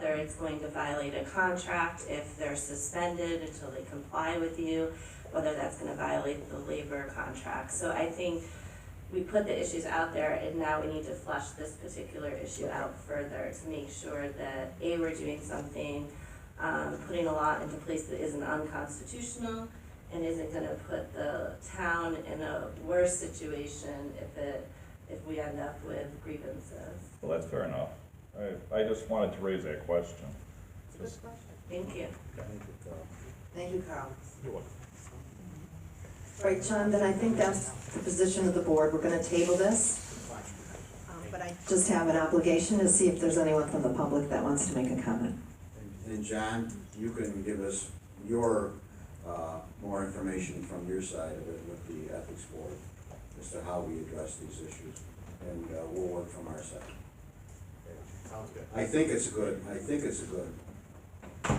whether it's going to violate a contract, if they're suspended until they comply with you, whether that's gonna violate the labor contract. So I think we put the issues out there, and now we need to flush this particular issue out further to make sure that A, we're doing something, putting a law into place that isn't unconstitutional and isn't gonna put the town in a worse situation if we end up with grievances. Well, that's fair enough. I just wanted to raise that question. It's a good question. Thank you. Thank you, Carl. You're welcome. Right, John, then I think that's the position of the board. We're gonna table this. But I Just have an obligation to see if there's anyone from the public that wants to make a comment. And John, you can give us your, more information from your side of it with the ethics board as to how we address these issues, and we'll work from our side. Sounds good. I think it's a good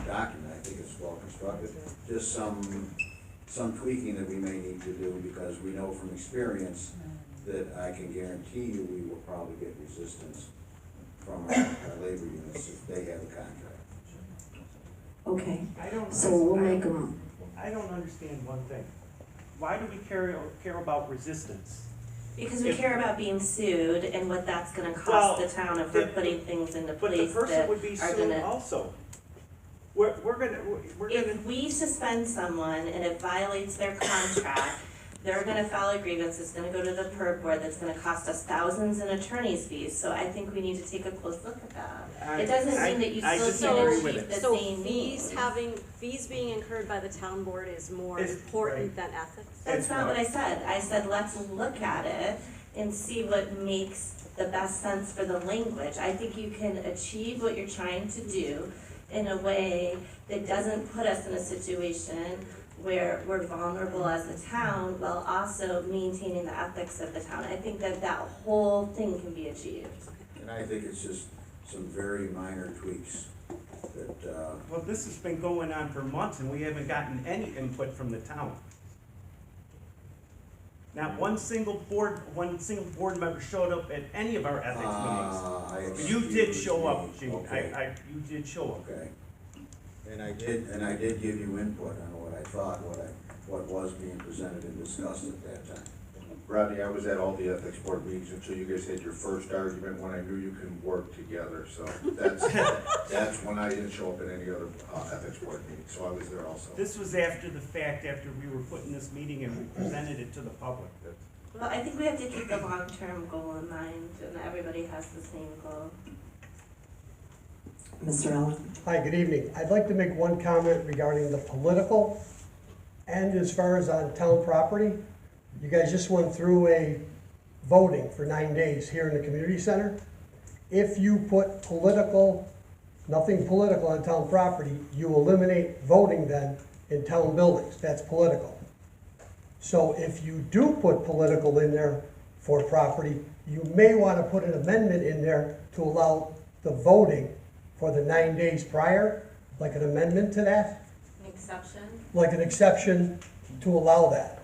document, I think it's well constructed. Just some tweaking that we may need to do, because we know from experience that I can guarantee you we will probably get resistance from our labor units if they have a contract. Okay, I don't. so we'll make them, I don't understand one thing. Why do we care about resistance? Because we care about being sued and what that's gonna cost Well, the town if we're putting things into But the place person that would be are sued gonna. also. We're gonna. If we suspend someone and it violates their contract, they're gonna file a grievance, it's gonna go to the PERB board, that's gonna cost us thousands in attorney's fees, so I think we need to take a close look at that. It doesn't mean that you I still disagree can't with achieve it. the So same fees needs. fees being incurred by the town board is more Is- important than ethics? That's not what I said, I said, let's look at it and see what makes the best sense for the language. I think you can achieve what you're trying to do in a way that doesn't put us in a situation where we're vulnerable as a town while also maintaining the ethics of the town. I think that that whole thing can be achieved. And I think it's just some very minor tweaks that, Well, this has been going on for months and we haven't gotten any input from the town. Not one single board member showed up at any of our ethics meetings. You did show up, Gene. Okay. You did show up. Okay. And I did give you input on what I thought, what was being presented and discussed at that time. Rodney, I was at all the ethics board meetings until you guys had your first argument when I knew you can work together, so that's when I didn't show up at any other ethics board meeting, so I was there also. This was after the fact, after we were putting this meeting and we presented it to the public. Well, I think we have to keep the long-term goal in mind, and everybody has the same goal. Mr. Allen. Hi, good evening. I'd like to make one comment regarding the political and as far as on town property. You guys just went through a voting for 9 days here in the community center. If you put nothing political on town property, you eliminate voting then in town buildings. That's political. So if you do put political in there for property, you may want to put an amendment in there to allow the voting for the 9 days prior, like an amendment to that, An exception? like an exception to allow that.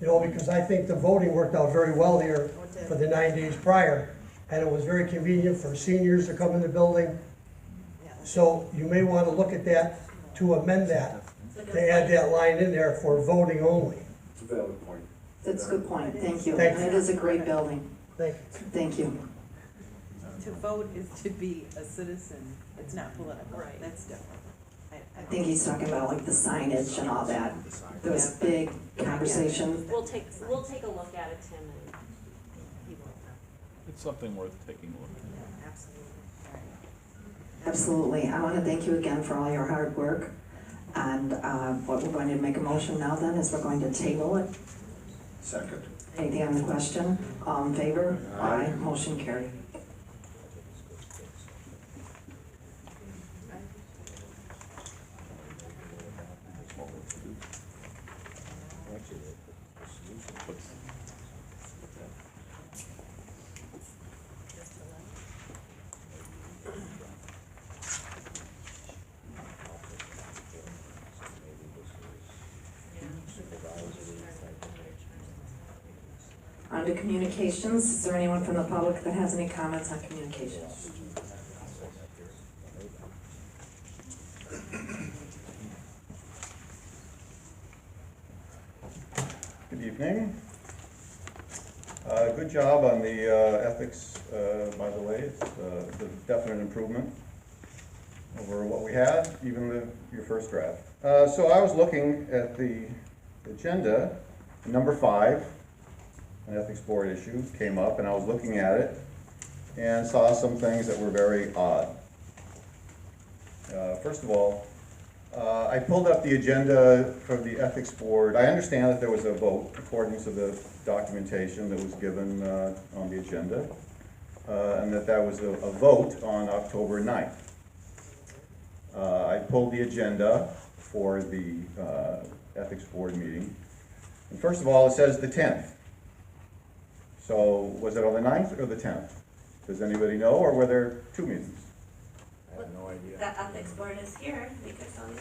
You know, because I think the voting worked out very well here for the 9 days prior, and it was very convenient for seniors to come in the building. So you may want to look at that, to amend that, to add that line in there for voting only. It's a valid point. That's a good point, thank you. Thank you. And it is a great building, Thank you. thank you. To vote is to be a citizen, it's not political. Right. That's different. I think he's talking about like the signage and all that. There was big conversation. We'll take a look at it, Tim, and he will. It's something worth taking a look at. Absolutely. All right. Absolutely. I want to thank you again for all your hard work. And what we're going to make a motion now then is we're going to table it. Second. Anything on the question? All in favor? Aye. Motion carried. On to communications. Is there anyone from the public that has any comments on communications? evening. Good job on the ethics, by the way. It's a definite improvement over what we had, even your first draft. So I was looking at the agenda, number 5, an ethics board issue came up, and I was looking at it and saw some things that were very odd. First of all, I pulled up the agenda for the ethics board. I understand that there was a vote according to the documentation that was given on the agenda, and that was a vote on October 9th. I pulled the agenda for the ethics board meeting, and first of all, it says the 10th. So was it on the 9th or the 10th? Does anybody know, or were there 2 meetings? I have no idea. The ethics board is here, we could tell you.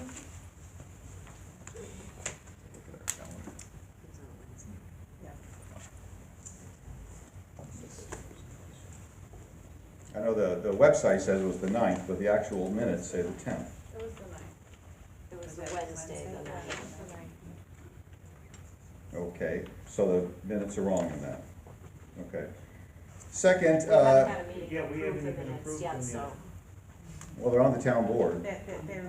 I know the website says it was the 9th, but the actual minutes say the 10th. It was the ninth. It was the Wednesday, the ninth. Okay, so the minutes are wrong in that. Okay. Second, We haven't had a meeting Yeah, to we approve haven't the even minutes approved yet, them so. yet. well, they're on the town board. They're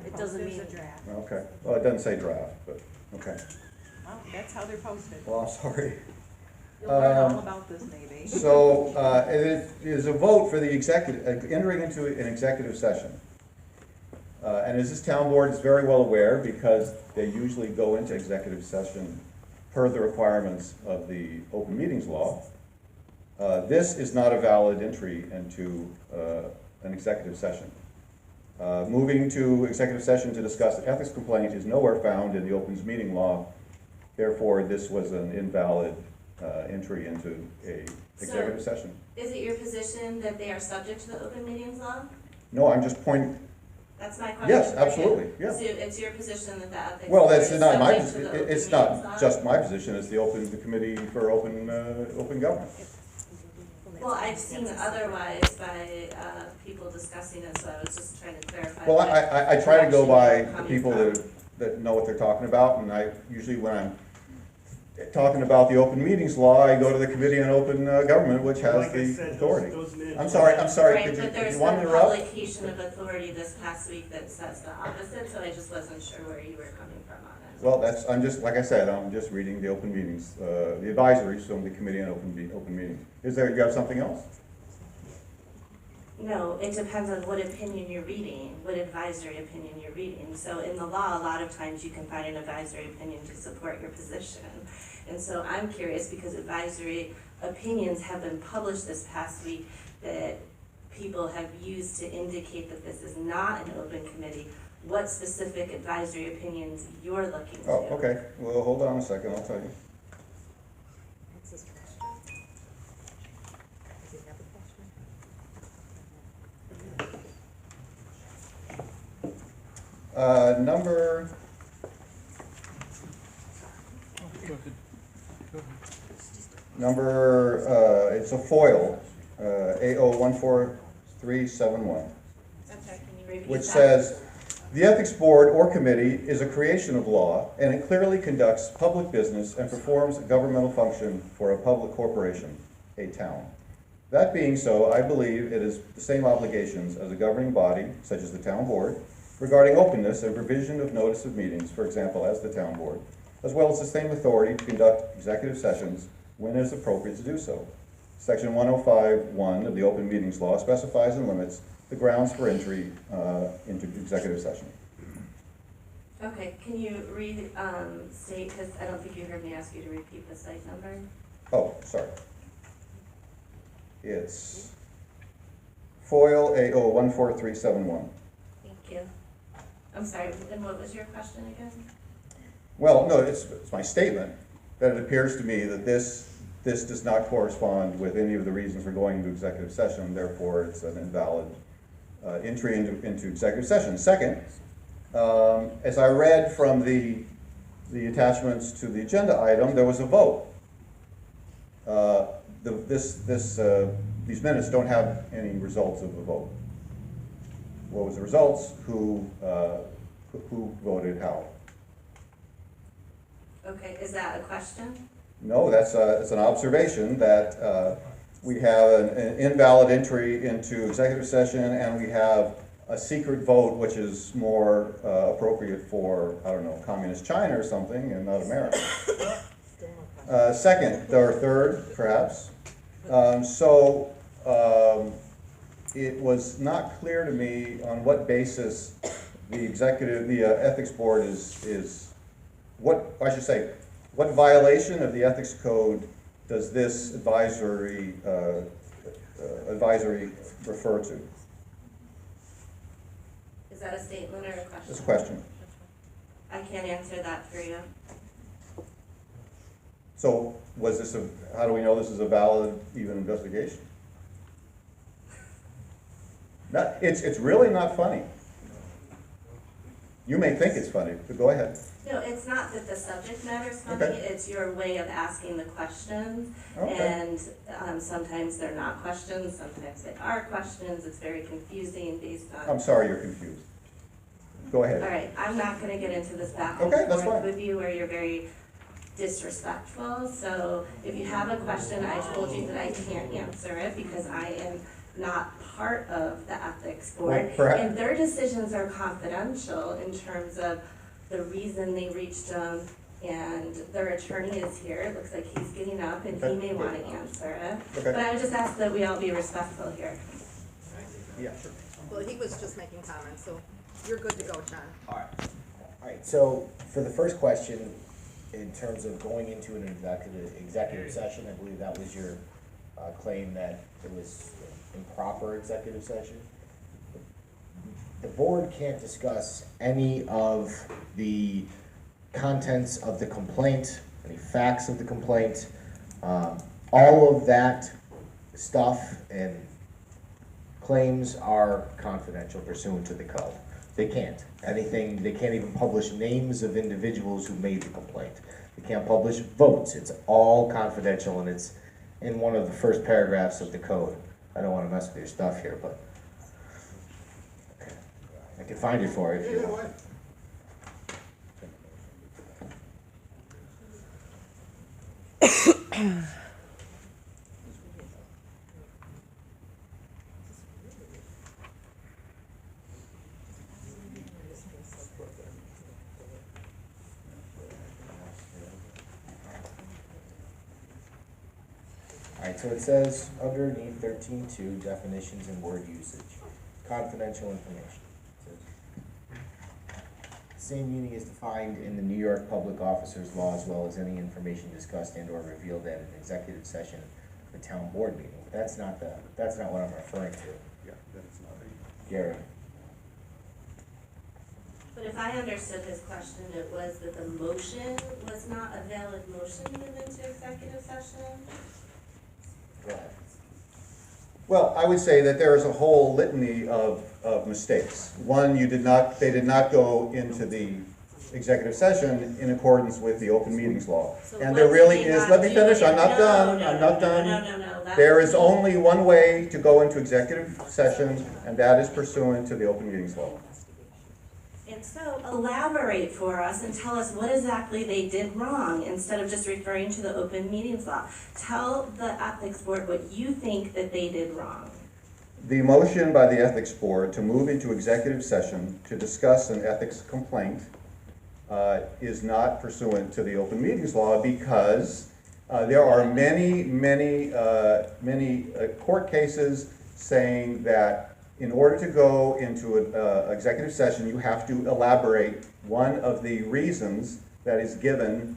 It doesn't posted as a mean- draft. Okay, well, it doesn't say draft, but, okay. Well, that's how they're posted. Well, I'm sorry. You'll learn all Um, about this maybe. So, it is a vote for the executive, entering into an executive session. And as this town board is very well aware, because they usually go into executive session per the requirements of the open meetings law, this is not a valid entry into an executive session. Moving to executive session to discuss an ethics complaint is nowhere found in the opens meeting law. Therefore, this was an invalid entry into a executive session. Is it your position that they are subject to the open meetings law? No, I'm just pointing, That's my question. yes, for you. absolutely, yeah. So it's your position that the ethics Well, board that's is not my, subject to the open it's meetings law? not just my position, it's the committee for open government. Well, I've seen otherwise by people discussing it, so I was just trying to clarify. Well, what I try to go by direction the you're people coming that know what they're talking about, and I, usually when I'm talking about the open meetings law, I go to the Committee on Open Government, which has Like I the said, authority. those minutes. I'm sorry, from. Right, could but you there's want been to interrupt? publication of authority this past week that says the opposite, so I just wasn't sure where you were coming from on it. Well, I'm just, like I said, I'm just reading the open meetings, the advisories from the Committee on Open Meetings. You have something else? No, it depends on what opinion you're reading, what advisory opinion you're reading. So in the law, a lot of times you can find an advisory opinion to support your position. And so I'm curious, because advisory opinions have been published this past week that people have used to indicate that this is not an open committee, what specific advisory opinions you're looking to. Oh, okay, well, hold on a second, I'll tell you. What's his question? Does he have a question? It's a FOIL, AO 14371. I'm sorry, can you repeat that? Which says, "The Ethics Board or Committee is a creation of law, and it clearly conducts public business and performs a governmental function for a public corporation, a town. That being so, I believe it is the same obligations as a governing body, such as the town board, regarding openness and provision of notice of meetings, for example, as the town board, as well as the same authority to conduct executive sessions when it is appropriate to do so. Section 105(1) of the Open Meetings Law specifies and limits the grounds for entry into executive session." Okay, can you state, because I don't think you heard me ask you to repeat the site number. Oh, sorry. It's FOIL AO 14371. Thank you. I'm sorry, and what was your question again? Well, no, it's my statement that it appears to me that this does not correspond with any of the reasons for going into executive session, therefore it's an invalid entry into executive session. Second, as I read from the attachments to the agenda item, there was a vote. These minutes don't have any results of the vote. What was the results? Who voted how? Okay, is that a question? No, it's an observation that we have an invalid entry into executive session, and we have a secret vote, which is more appropriate for, I don't know, communist China or something, and not America. Second, or third, perhaps. It was not clear to me on what basis the ethics board is, what violation of the ethics code does this advisory refer to? Is that a statement or a question? It's a question. I can't answer that for you. So how do we know this is a valid even investigation? It's really not funny. You may think it's funny, but go ahead. No, it's not that the subject matter is funny, Okay. it's your way of asking the questions. Okay. And sometimes they're not questions, sometimes they are questions, it's very confusing based on. I'm sorry you're confused. Go ahead. All right, I'm not gonna get into this back and Okay, that's forth fine. with you where you're very disrespectful. So if you have a question, I told you that I can't answer it because I am not part of the ethics board. Well, perhaps- And their decisions are confidential in terms of the reason they reached them. And their attorney is here, it looks like he's getting up and he Okay. may wanna answer it. Okay. But I would just ask that we all be respectful here. Yeah, sure. Well, he was just making comments, so you're good to go, John. All right, so for the first question, in terms of going into an executive session, I believe that was your claim that it was improper executive session. The board can't discuss any of the contents of the complaint, any facts of the complaint. All of that stuff and claims are confidential pursuant to the code. They can't. They can't even publish names of individuals who made the complaint. They can't publish votes. It's all confidential, and it's in one of the first paragraphs of the code. I don't want to mess with your stuff here, but I can find it for you if you want. Alright, so it says underneath 13.2, definitions and word usage, confidential information. It says, same meaning is defined in the New York Public Officers Law, as well as any information discussed and or revealed at an executive session of a town board meeting. That's not what I'm referring to, Yeah, that's not Gary. But if I understood his question, it was that the motion was not a valid motion to move into executive session? Go ahead. Well, I would say that there is a whole litany of mistakes. One, they did not go into the executive session in accordance with the open meetings law. So And what there did really they is, not let me do? finish, I'm not No, done, no, I'm no, not no, done. no, that's- There is only one way to go into executive session, and that is pursuant to the open meetings law. And so elaborate for us and tell us what exactly they did wrong instead of just referring to the open meetings law. Tell the ethics board what you think that they did wrong. The motion by the ethics board to move into executive session to discuss an ethics complaint is not pursuant to the open meetings law because there are many court cases saying that in order to go into an executive session, you have to elaborate one of the reasons that is given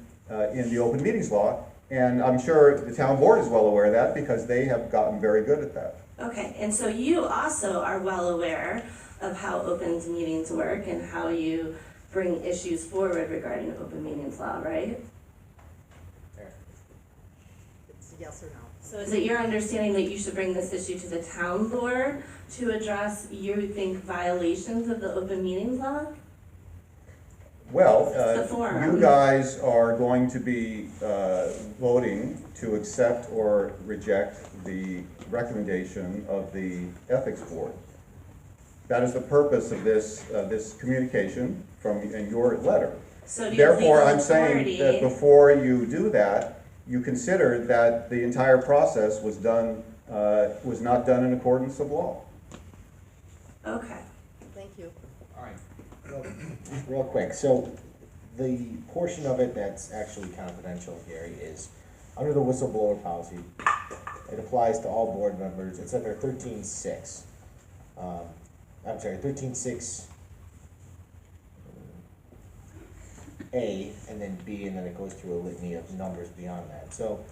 in the open meetings law. And I'm sure the town board is well aware of that because they have gotten very good at that. Okay, and so you also are well aware of how open meetings work and how you bring issues forward regarding open meetings law, right? It's yes or no. So is it your understanding that you should bring this issue to the town board to address, you think, violations of the open meetings law? Well, The forum. you guys are going to be voting to accept or reject the recommendation of the ethics board. That is the purpose of this communication in your letter. So do you have Therefore, legal I'm saying authority? that before you do that, you considered that the entire process was not done in accordance of law. Okay. Thank you. All right. Real quick, so the portion of it that's actually confidential, Gary, is under the whistleblower policy. It applies to all board members. It's under 13.6. I'm sorry, 13.6 A, and then B, and then it goes through a litany of numbers beyond that. So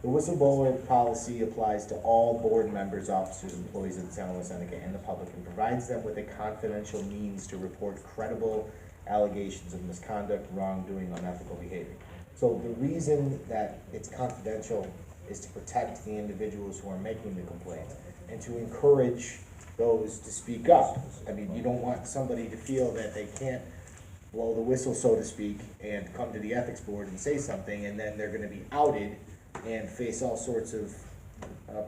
the whistleblower policy applies to all board members, officers, employees of the town of West Seneca and the public, and provides them with a confidential means to report credible allegations of misconduct, wrongdoing, unethical behavior. So the reason that it's confidential is to protect the individuals who are making the complaints and to encourage those to speak up. I mean, you don't want somebody to feel that they can't blow the whistle, so to speak, and come to the ethics board and say something, and then they're gonna be outed and face all sorts of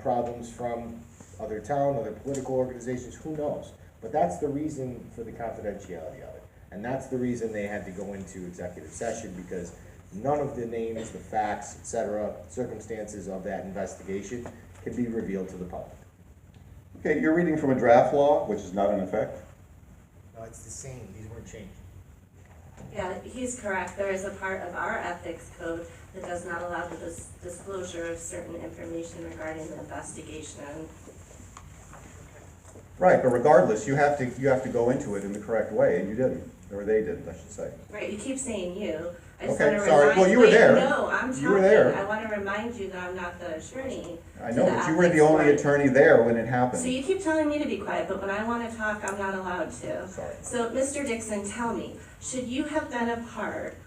problems from other town, other political organizations, who knows? But that's the reason for the confidentiality of it. And that's the reason they had to go into executive session, because none of the names, the facts, et cetera, circumstances of that investigation can be revealed to the public. Okay, you're reading from a draft law, which is not in effect. No, it's the same, these weren't changed. Yeah, he's correct. There is a part of our ethics code that does not allow the disclosure of certain information regarding the investigation. Right, but regardless, you have to go into it in the correct way, and you didn't, or they didn't, I should say. Right, you keep saying you. I just Okay, want to sorry. remind. Well, you were wait, there. No, I'm talking. You were there. I want to remind you that I'm not the attorney. I to know, the but you were the ethics only board. attorney there when it happened. So you keep telling me to be quiet, but when I want to talk, I'm not allowed to. Sorry. So, Mr. Dixon, tell me, should you have been a part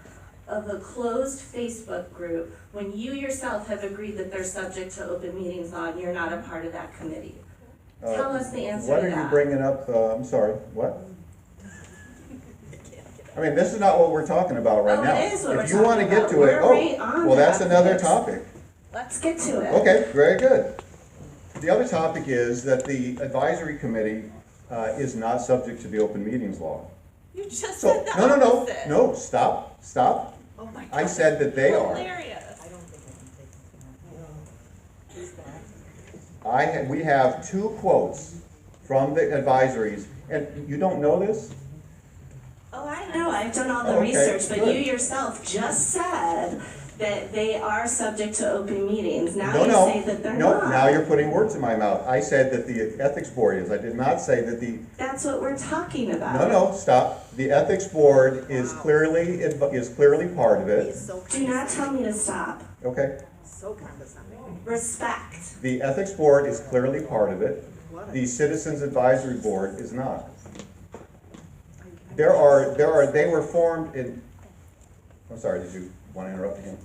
of a closed Facebook group when you yourself have agreed that they're subject to open meetings law and you're not a part of that committee? Tell us the answer What to are you that. bringing up, I'm sorry, what? I mean, this is not what we're talking about right Oh, now. it is what If we're you want to talking get to about. it, We're right on well, that's that. another topic. Let's get to it. Okay, very good. The other topic is that the advisory committee is not subject to the open meetings law. You just So, said the no, opposite. no, stop. Oh my God. I said that they are. Hilarious. We have 2 quotes from the advisories, and you don't know this? Oh, I know, I've done all the Okay, research, but good. you yourself just said that they are subject to open meetings. Now No, you no, say that they're no, not. now you're putting words in my mouth. I said that the ethics board is. I did not say that the, That's what we're talking about. no, stop. The ethics board is clearly part of He's it. so Do not tell me to stop. Okay? so condescending. Respect. The ethics board is clearly part of it. The citizens advisory board is not. They were formed in, I'm sorry, did you want to interrupt again?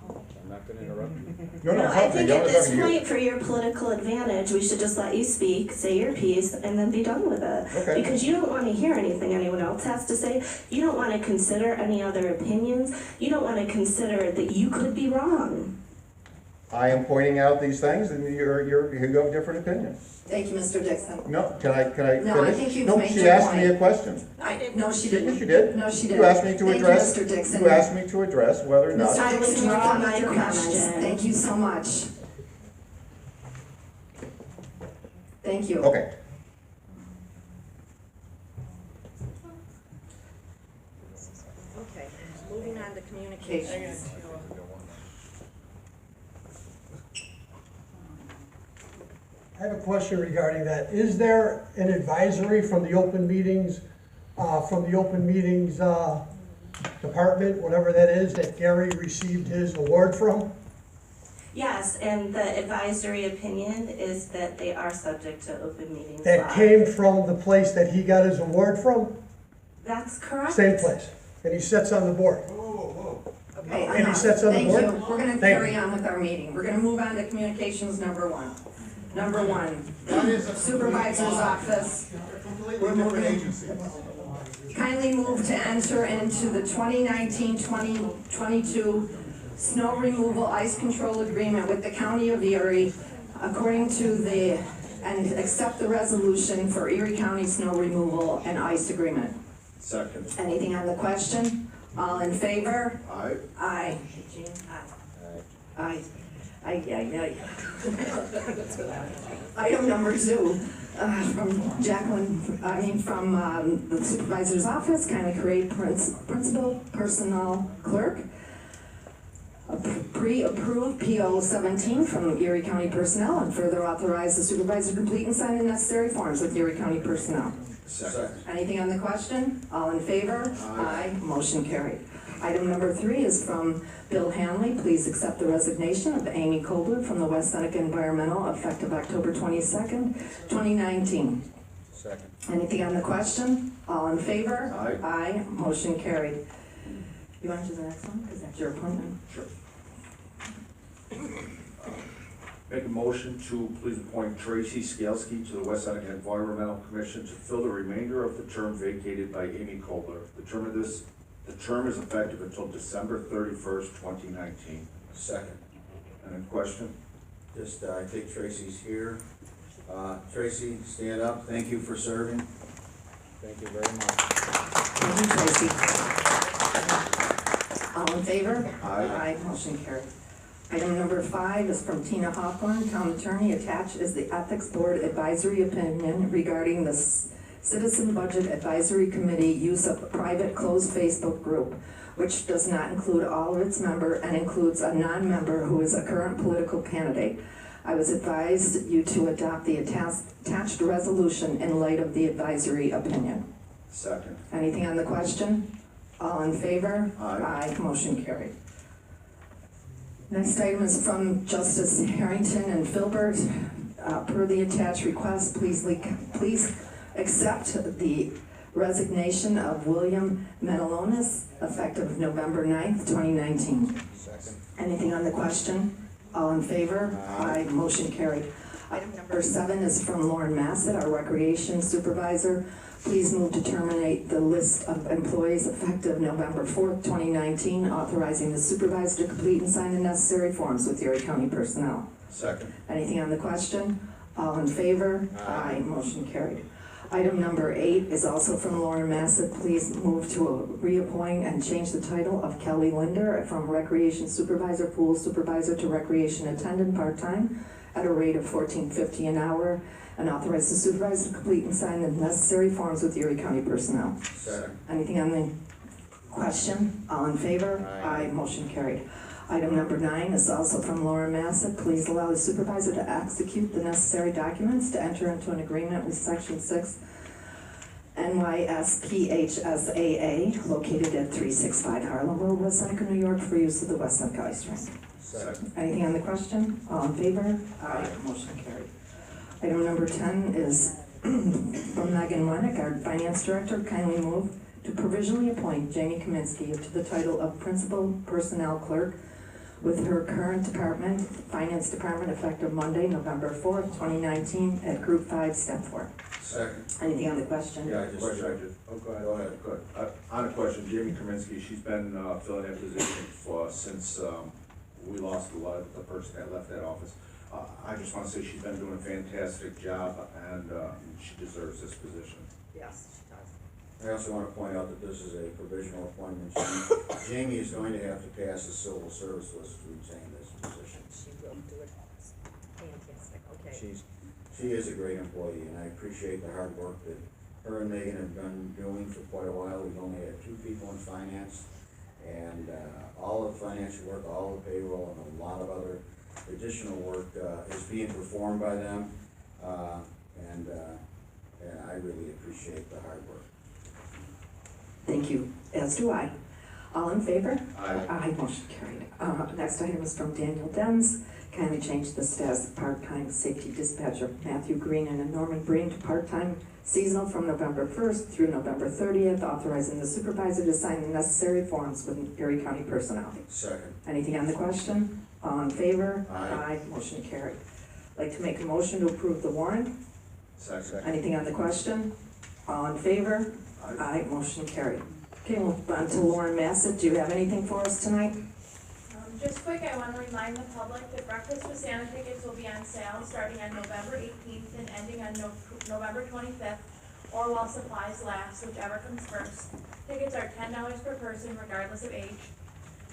I'm not gonna interrupt you. No, No, I'm I talking to think you. at I'm this talking to you. point, for your political advantage, we should just let you speak, say your piece, and then be done with it. Okay. Because you don't want to hear anything anyone else has to say. You don't want to consider any other opinions. You don't want to consider that you could be wrong. I am pointing out these things, and you have different opinions. Thank you, Mr. Dixon. No, can I finish? No, I think you've No, made she your asked me point. a question. No, she didn't. Yes, you did. No, she didn't. You asked me to address, Thank you, Mr. Dixon. you asked me to address whether or not. Mr. Dixon, you're withdraw done my with your comments. question. Thank you so much. Thank you. Okay. Okay, moving on to communications. I have a question regarding that. Is there an advisory from the open meetings, department, whatever that is, that Gary received his award from? Yes, and the advisory opinion is that they are subject to open meetings law. That came from the place that he got his award from? That's correct. Same place. And he sits on the board. Okay, And he enough. sits on the Thank board? you. We're gonna Thank carry you. on with our meeting. We're gonna move on to communications number 1. Number 1, supervisor's office. Completely different agency. Kindly move to enter into the 2019-2022 snow removal ice control agreement with the County of Erie according to and accept the resolution for Erie County snow removal and ice agreement. Second. Anything on the question? All in favor? Aye. Aye. Jean, aye. Aye. Item number 2, from the supervisor's office, kindly create principal personnel clerk. Pre-approved PO 17 from Erie County Personnel, and further authorize the supervisor to complete and sign the necessary forms with Erie County Personnel. Second. Anything on the question? All in favor? Aye. Motion carried. Item number 3 is from Bill Hanley. Please accept the resignation of Amy Kobler from the West Seneca Environmental effective October 22nd, 2019. Second. Anything on the question? All in favor? Aye. Aye. Motion carried. You want to do the next one? Because that's your appointment. Sure. Make a motion to please appoint Tracy Skalsky to the West Seneca Environmental Commission to fill the remainder of the term vacated by Amy Kobler. The term is effective until December 31st, 2019. Second. Any question? Just, I think Tracy's here. Tracy, stand up. Thank you for serving. Thank you very much. Thank you, Tracy. All in favor? Aye. Motion carried. Item number 5 is from Tina Hawthorne, Town Attorney. Attached is the Ethics Board Advisory Opinion regarding the Citizen Budget Advisory Committee use of private closed Facebook group, which does not include all of its members and includes a non-member who is a current political candidate. I was advised you to adopt the attached resolution in light of the advisory opinion. Second. Anything on the question? All in favor? Aye. Motion carried. Next item is from Justice Harrington and Filbert. Per the attached request, please accept the resignation of William Metalonis effective November 9th, 2019. Second. Anything on the question? All in favor? Aye. Motion carried. Item number 7 is from Lauren Massett, our Recreation Supervisor. Please move to terminate the list of employees effective November 4th, 2019, authorizing the supervisor to complete and sign the necessary forms with Erie County Personnel. Second. Anything on the question? All in favor? Aye. Motion carried. Item number 8 is also from Lauren Massett. Please move to reappoint and change the title of Kelly Linder from Recreation Supervisor, Pool Supervisor to Recreation Attendant part-time at a rate of $14.50 an hour, and authorize the supervisor to complete and sign the necessary forms with Erie County Personnel. Second. Anything on the question? All in favor? Aye. Motion carried. Item number 9 is also from Laura Massett. Please allow the supervisor to execute the necessary documents to enter into an agreement with Section 6 NYSPHSAA, located at 365 Harlem Road, West Seneca, New York, for use of the West Seneca Ice Rink. Second. Anything on the question? All in favor? Aye. Motion carried. Item number 10 is from Megan Wennick, our Finance Director. Kindly move to provisionally appoint Jamie Kaminsky to the title of Principal Personnel Clerk with her current department, Finance Department, effective Monday, November 4th, 2019, at Group 5, Step 4. Second. Anything on the question? Yeah, I just. Go ahead. Go ahead. Good. On a question, Jamie Kaminsky, she's been filling that position since we lost a lot of the person that left that office. I just want to say she's been doing a fantastic job, and she deserves this position. Yes, she does. I also want to point out that this is a provisional appointment. Jamie is going to have to pass the civil service list to retain this position. She will do it. Fantastic, okay. She is a great employee, and I appreciate the hard work that her and Megan have been doing for quite a while. We've only had 2 people in finance, and all of the financial work, all the payroll, and a lot of other additional work is being performed by them, and I really appreciate the hard work. Thank you, as do I. All in favor? Aye. Motion carried. Next item is from Daniel Denz. Kindly change the status of part-time safety dispatcher Matthew Green and Norman Breen to part-time seasonal from November 1st through November 30th, authorizing the supervisor to sign the necessary forms with Erie County Personnel. Second. Anything on the question? All in favor? Aye. Motion carried. I'd like to make a motion to approve the warrant. Second. Anything on the question? All in favor? Aye. Motion carried. Okay, we'll move on to Lauren Massett. Do you have anything for us tonight? Just quick, I want to remind the public that Breakfast with Santa tickets will be on sale starting on November 18th and ending on November 25th, or while supplies last, whichever comes first. Tickets are $10 per person regardless of age.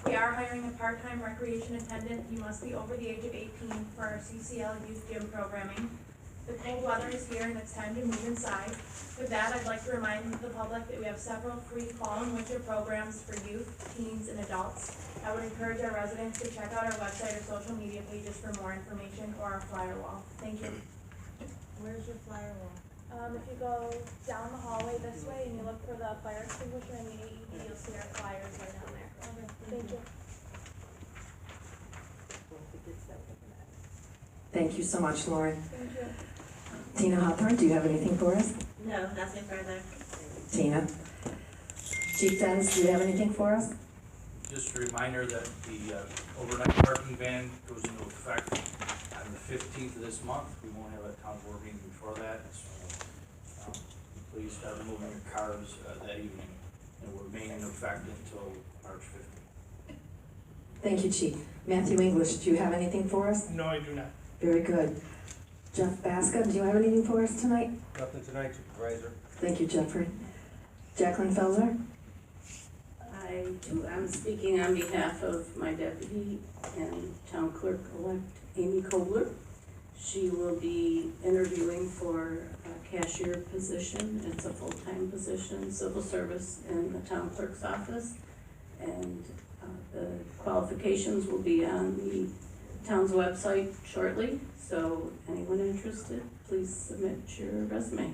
We are hiring a part-time recreation attendant. You must be over the age of 18 for our CCL youth gym programming. The cold weather is here and it's time to move inside. With that, I'd like to remind the public that we have several free fall and winter programs for youth, teens, and adults. I would encourage our residents to check out our website or social media pages for more information or our flyer wall. Thank you. Where's your flyer wall? If you go down the hallway this way and you look for the fire extinguisher and the AED, you'll see our flyers right down there. Okay, Thank you. Thank you so much, Lauren. Thank you. Tina Hawthorne, do you have anything for us? No, nothing further. Tina? Chief Dennis, do you have anything for us? Just a reminder that the overnight parking ban goes into effect on the 15th of this month. We won't have a town board meeting before that, so please start moving your cars that evening. It will remain in effect until March 15th. Thank you, Chief. Matthew English, do you have anything for us? No, I do not. Very good. Jeff Bascom, do you have anything for us tonight? Nothing tonight, Supervisor. Thank you, Jeffrey. Jacqueline Felser? I do. I'm speaking on behalf of my deputy and town clerk-elect, Amy Kobler. She will be interviewing for a cashier position. It's a full-time position, civil service in the town clerk's office. And the qualifications will be on the town's website shortly. So anyone interested, please submit your resume.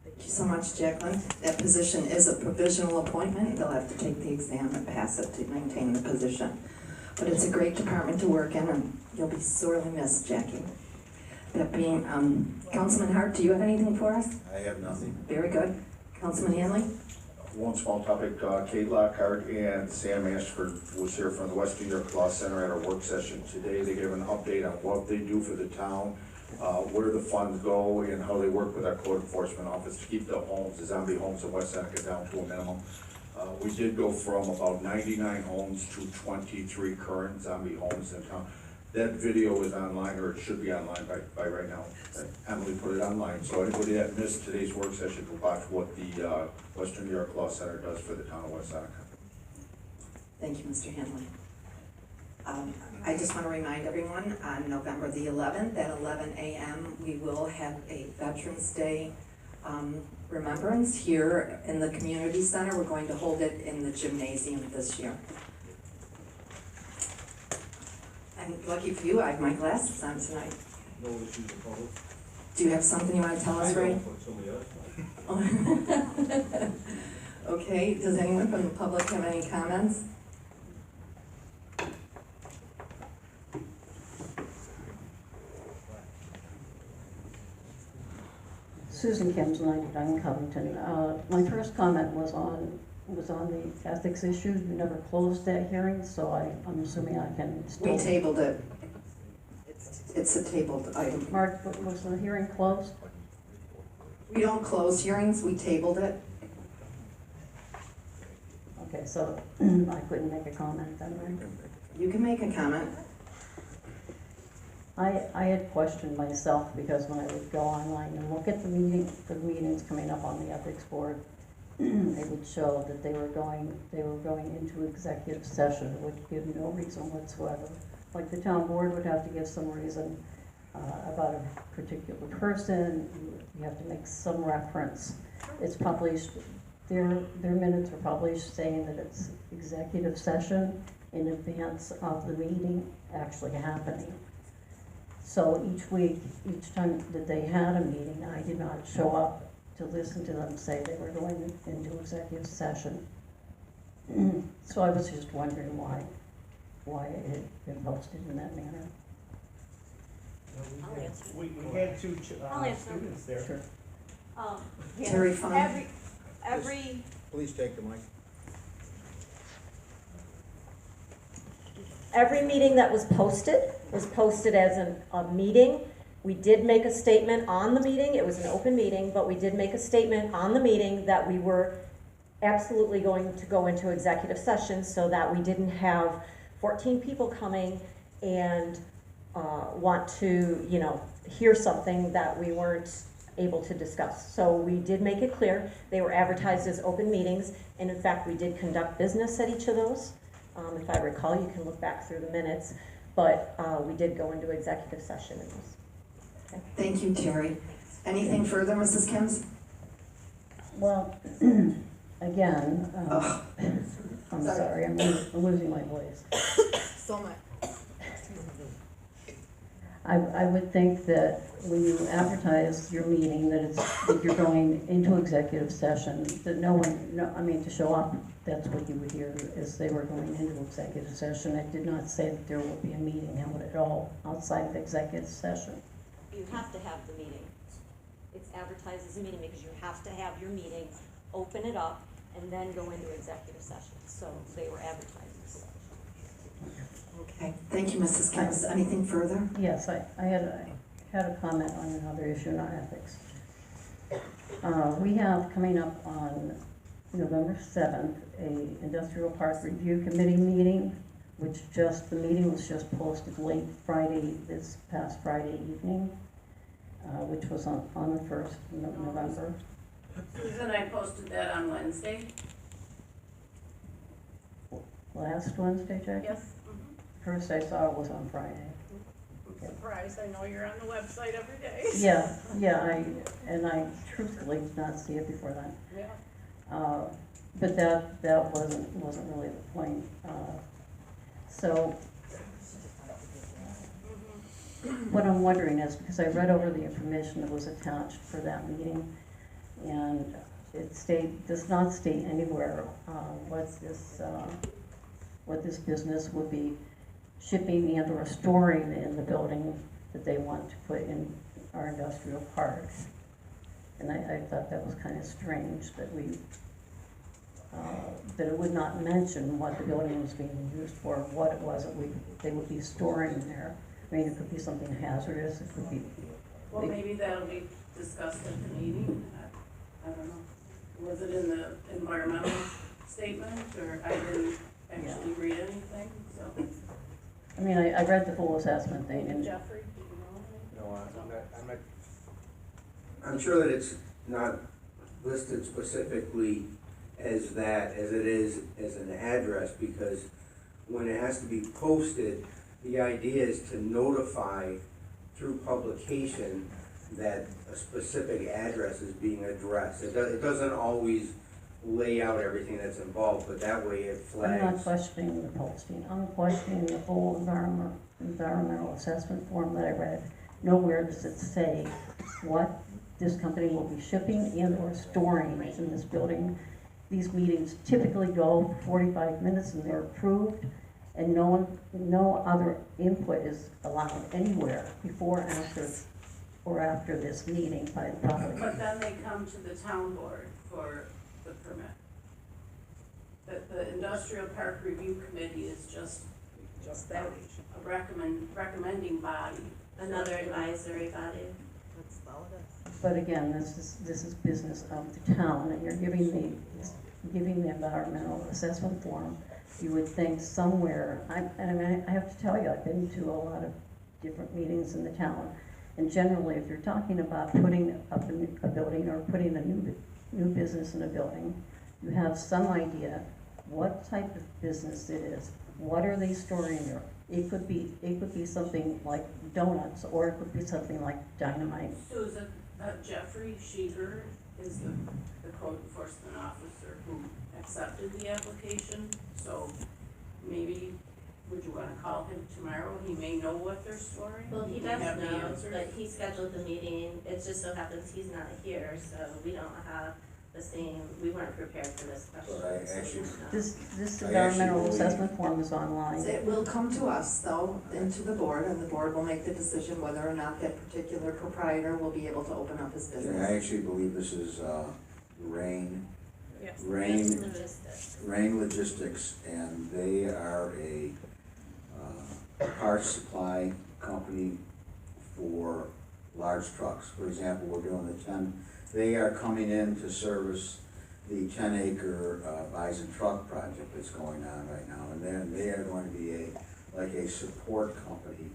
Thank you so much, Jacqueline. That position is a provisional appointment. They'll have to take the exam and pass it to maintain the position. But it's a great department to work in, and you'll be sorely missed, Jackie. That being, Councilman Hart, do you have anything for us? I have nothing. Very good. Councilman Hanley? One small topic, Kate Lockhart and Sam Ashford was here from the West New York Law Center at our work session today. They gave an update on what they do for the town, where the funds go, and how they work with our code enforcement office to keep the homes, the zombie homes in West Seneca down to a minimum. We did go from about 99 homes to 23 current zombie homes in town. That video is online, or it should be online by right now. Emily put it online, so anybody that missed today's work session will watch what the Western New York Law Center does for the town of West Seneca. Thank you, Mr. Hanley. I just want to remind everyone, on November the 11th at 11 a.m., we will have a Veterans Day remembrance here in the community center. We're going to hold it in the gymnasium this year. And lucky for you, I have my glasses on tonight. No issues with public. Do you have something you want to tell us, Ray? I don't, but somebody else might. Okay, does anyone from the public have any comments? Susan Kim's 99 Covington. My first comment was on the ethics issues. We never closed that hearing, so I'm assuming I can still. We tabled it. It's a tabled item. Mark, was the hearing closed? We don't close hearings, we tabled it. Okay, so I couldn't make a comment then, right? You can make a comment. I had questioned myself because when I would go online and look at the meetings coming up on the ethics board, it would show that they were going into executive session. It would give no reason whatsoever. Like the town board would have to give some reason about a particular person. You have to make some reference. It's published. Their minutes are published saying that it's executive session in advance of the meeting actually happening. So each week, each time that they had a meeting, I did not show up to listen to them say they were going into executive session. So I was just wondering why it had been posted in that manner. We had two I'll answer. students there. Sure. Yeah, Terry Fung. every, Please take the mic. Every meeting that was posted as a meeting. We did make a statement on the meeting. It was an open meeting, but we did make a statement on the meeting that we were absolutely going to go into executive session so that we didn't have 14 people coming and want to, hear something that we weren't able to discuss. So we did make it clear, they were advertised as open meetings, and in fact, we did conduct business at each of those. If I recall, you can look back through the minutes, but we did go into executive session in those. Okay. Thank you, Terry. Anything further, Mrs. Kims? Well, again, I'm sorry, I'm losing my voice. So much. I would think that when you advertise your meeting, that you're going into executive session, that to show up, that's what you would hear, is they were going into executive session. It did not say that there will be a meeting held at all outside of executive session. You have to have the meeting. It's advertised as a meeting because you have to have your meeting, open it up, and then go into executive session. So they were advertised as such. Okay, thank you, Mrs. Kims. Anything further? Yes, I had a comment on another issue, not ethics. We have coming up on November 7th, a industrial park review committee meeting, the meeting was just posted late Friday, this past Friday evening, which was on the 1st of November. Susan, I posted that on Wednesday. Last Wednesday, Jackie? Yes. First I saw it was on Friday. I'm surprised, I know you're on the website every day. Yeah, I truthfully did not see it before then. Yeah. But that wasn't really the point. So what I'm wondering is, because I read over the information that was attached for that meeting, and it does not state anywhere what this business would be shipping and or storing in the building that they want to put in our industrial park. And I thought that was kind of strange that that it would not mention what the building was being used for, what it was that they would be storing there. I mean, it could be something hazardous, it could be. Well, maybe that'll be discussed at the meeting. I don't know. Was it in the environmental statement, or I didn't actually read anything, so. I mean, I read the full assessment thing and. Jeffrey, do you know? No, I'm not. I'm sure that it's not listed specifically as it is as an address, because when it has to be posted, the idea is to notify through publication that a specific address is being addressed. It doesn't always lay out everything that's involved, but that way it flags. I'm not questioning the posting, I'm questioning the full environmental assessment form that I read. Nowhere does it say what this company will be shipping and or storing in this building. These meetings typically go for 45 minutes and they're approved, and no other input is allowed anywhere before, after, or after this meeting by the public. But then they come to the town board for the permit. The industrial park review committee is just that, a recommending body. Another advisory body. That's all it is. But again, this is business of the town, and you're giving the environmental assessment form. You would think somewhere, I have to tell you, I've been to a lot of different meetings in the town, and generally, if you're talking about putting up a building or putting a new business in a building, you have some idea what type of business it is. What are they storing there? It could be something like donuts, or it could be something like dynamite. Susan, Jeffrey Sheeger is the code enforcement officer who accepted the application, so maybe, would you wanna call him tomorrow? He may know what they're storing. Well, he may does have the know, answers. but he scheduled the meeting, it just so happens he's not here, so we don't have the same, we weren't prepared for this question. But I so we actually- don't know. This I environmental actually assessment form is online. It will come to us, though, and to the board, and the board will make the decision whether or not that particular proprietor will be able to open up his Yeah, I business. actually believe this is Rain Yes. Rain Logistics, and they are a parts supply company for large trucks. For example, we're doing they are coming in to service the 10-acre Bison truck project that's going on right now, and then they are going to be a support company,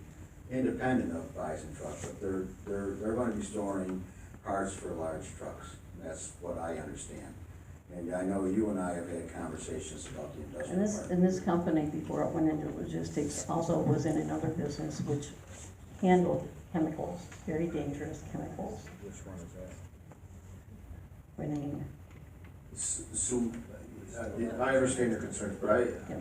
independent of Bison truck, but they're going to be storing parts for large trucks. That's what I understand. And I know you and I have had conversations about the industrial park. And this company, before it went into logistics, also was in another business which handled chemicals, very dangerous chemicals. Which one is that? Renee, So, I understand your concerns, but yeah.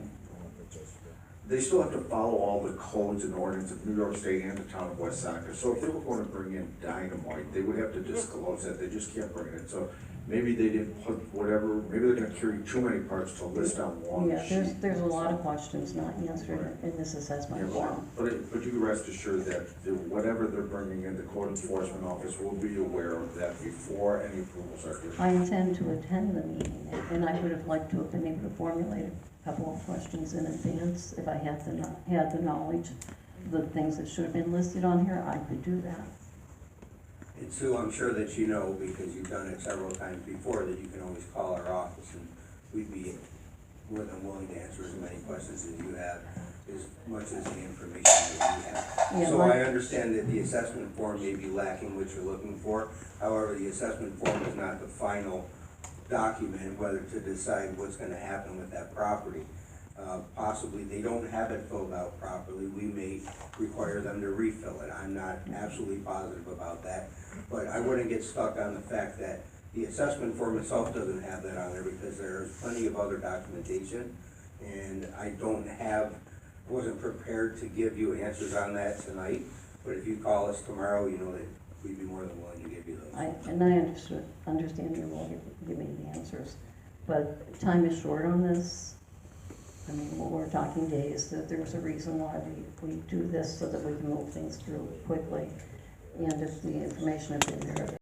they still have to follow all the codes and ordinances of New York State and the town of West Seneca. So if they were going to bring in dynamite, they would have to disclose that, they just can't bring it in. So maybe they didn't put whatever, maybe they're gonna carry too many parts to list on one Yeah, sheet. there's a lot of questions not answered in this assessment Yeah, form. but you can rest assured that whatever they're bringing in, the code enforcement office will be aware of that before any approvals are given. I intend to attend the meeting, and I would have liked to have been able to formulate a couple of questions in advance. If I had the knowledge, the things that should have been listed on here, I could do that. And Sue, I'm sure that you know, because you've done it several times before, that you can always call our office and we'd be more than willing to answer as many questions as you have, as much as the information that you have. Yeah, So I understand that the assessment form may be lacking what you're looking for. However, the assessment form is not the final document whether to decide what's gonna happen with that property. Possibly they don't have it filled out properly, we may require them to refill it. I'm not absolutely positive about that, but I wouldn't get stuck on the fact that the assessment form itself doesn't have that on there because there's plenty of other documentation. And I wasn't prepared to give you answers on that tonight, but if you call us tomorrow, you know that we'd be more than willing to give you those. I understand you will give me the answers, but time is short on this. I mean, we're talking days, that there's a reason why we do this so that we can move things through quickly. And if the information had been there